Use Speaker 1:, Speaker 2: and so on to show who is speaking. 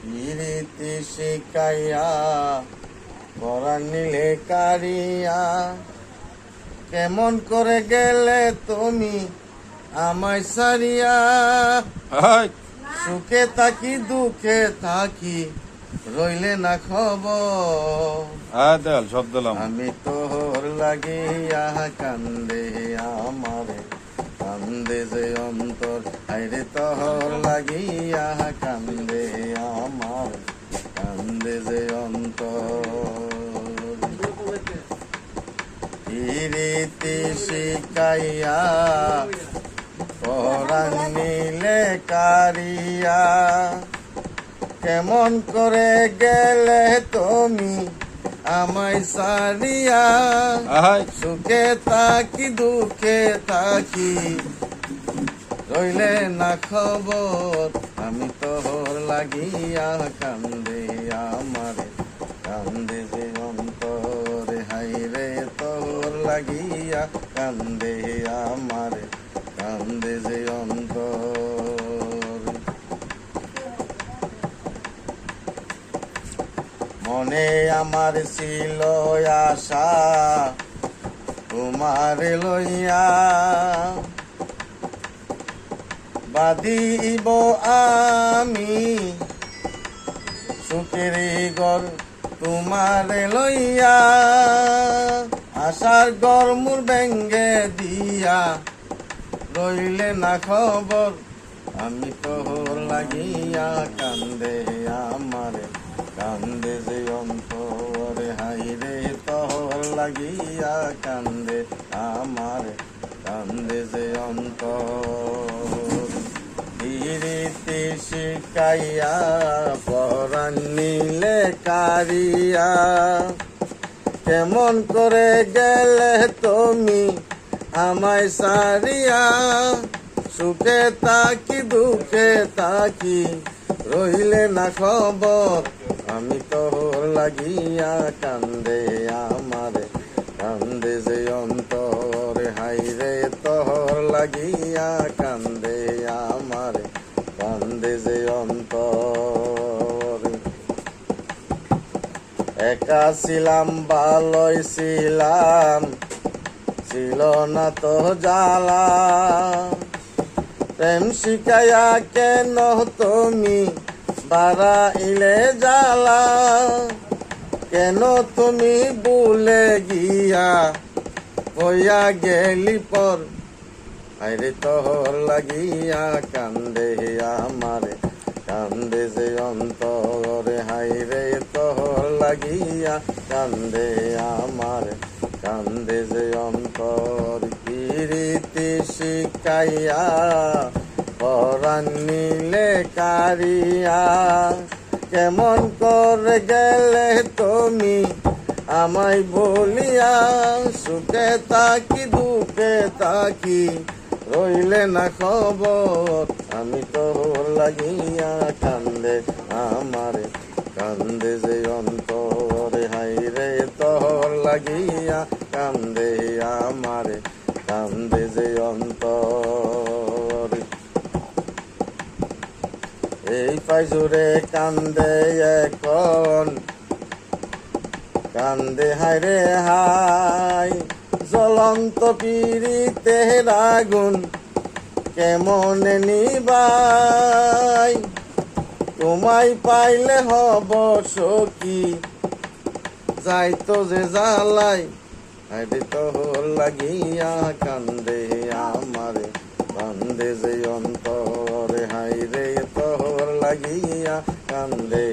Speaker 1: ইরিতি শিকাইয়া পরাণ নিলে কারিয়া, কেমন করে গেলে তুমি আমায় সারিয়া। সুখে থাকি দুঃখে থাকি রইলে না খবর,
Speaker 2: সব দিলাম
Speaker 1: আমি তোর লাগিয়া কান্দে আমারে, কান্দে যে অন্তর আইরে তোর লাগিয়া কান্দে আমার, কান্দে যে অন্তর। ইরিতি শিকাইয়া পরাণ নিলে কারিয়া, কেমন করে গেলে তুমি আমায় সারিয়া। সুখে থাকি দুঃখে থাকি রইলে না খবর, আমি তোর লাগিয়া কান্দে আমারে, কান্দে যে অন্তরে হাইরে তোর লাগিয়া কান্দে আমারে, কান্দে যে অন্তর। মনে আমার ছিল আশা তোমার লইয়া, বাঁধিব আমি সুখের ঘর তোমার লইয়া। আশার ঘর মোর ভেঙ্গে দিয়া রইলে না খবর, আমি তোর লাগিয়া কান্দে আমারে, কান্দে যে অন্তরে হাইরে তোর লাগিয়া কান্দে আমারে, কান্দে যে অন্তর। ইরিতি শিকাইয়া পরাণ নিলে কারিয়া, কেমন করে গেলে তুমি আমায় সারিয়া। সুখে থাকি দুঃখে থাকি রইলে না খবর, আমি তোর লাগিয়া কান্দে আমারে, কান্দে যে অন্তরে হাইরে তোর লাগিয়া কান্দে আমারে, কান্দে যে অন্তর। একা ছিলাম ভালোই ছিলাম, ছিল না তো জ্বালা। প্রেম শিকাইয়া কেন তুমি বাড়াইলে জ্বালা, কেন তুমি ভুলে গিয়া হইয়া গেলি পর, আইরে তোর লাগিয়া কান্দে আমারে, কান্দে যে অন্তরে হাইরে তোর লাগিয়া কান্দে আমারে, কান্দে যে অন্তর। ইরিতি শিকাইয়া পরাণ নিলে কারিয়া, কেমন করে গেলে তুমি আমায় বলিয়া। সুখে থাকি দুঃখে থাকি রইলে না খবর, আমি তোর লাগিয়া কান্দে আমারে, কান্দে যে অন্তরে হাইরে তোর লাগিয়া কান্দে আমারে, কান্দে যে অন্তর। এই পাইজুরে কান্দে এখন, কান্দে হাইরে হাই, জ্বলন্ত পীড়িতের আগুন কেমন নিবাই। তোমায় পাইলে হব সখী যাইতো যে জ্বালাই, আইরে তোর লাগিয়া কান্দে আমারে, কান্দে যে অন্তরে হাইরে তোর লাগিয়া কান্দে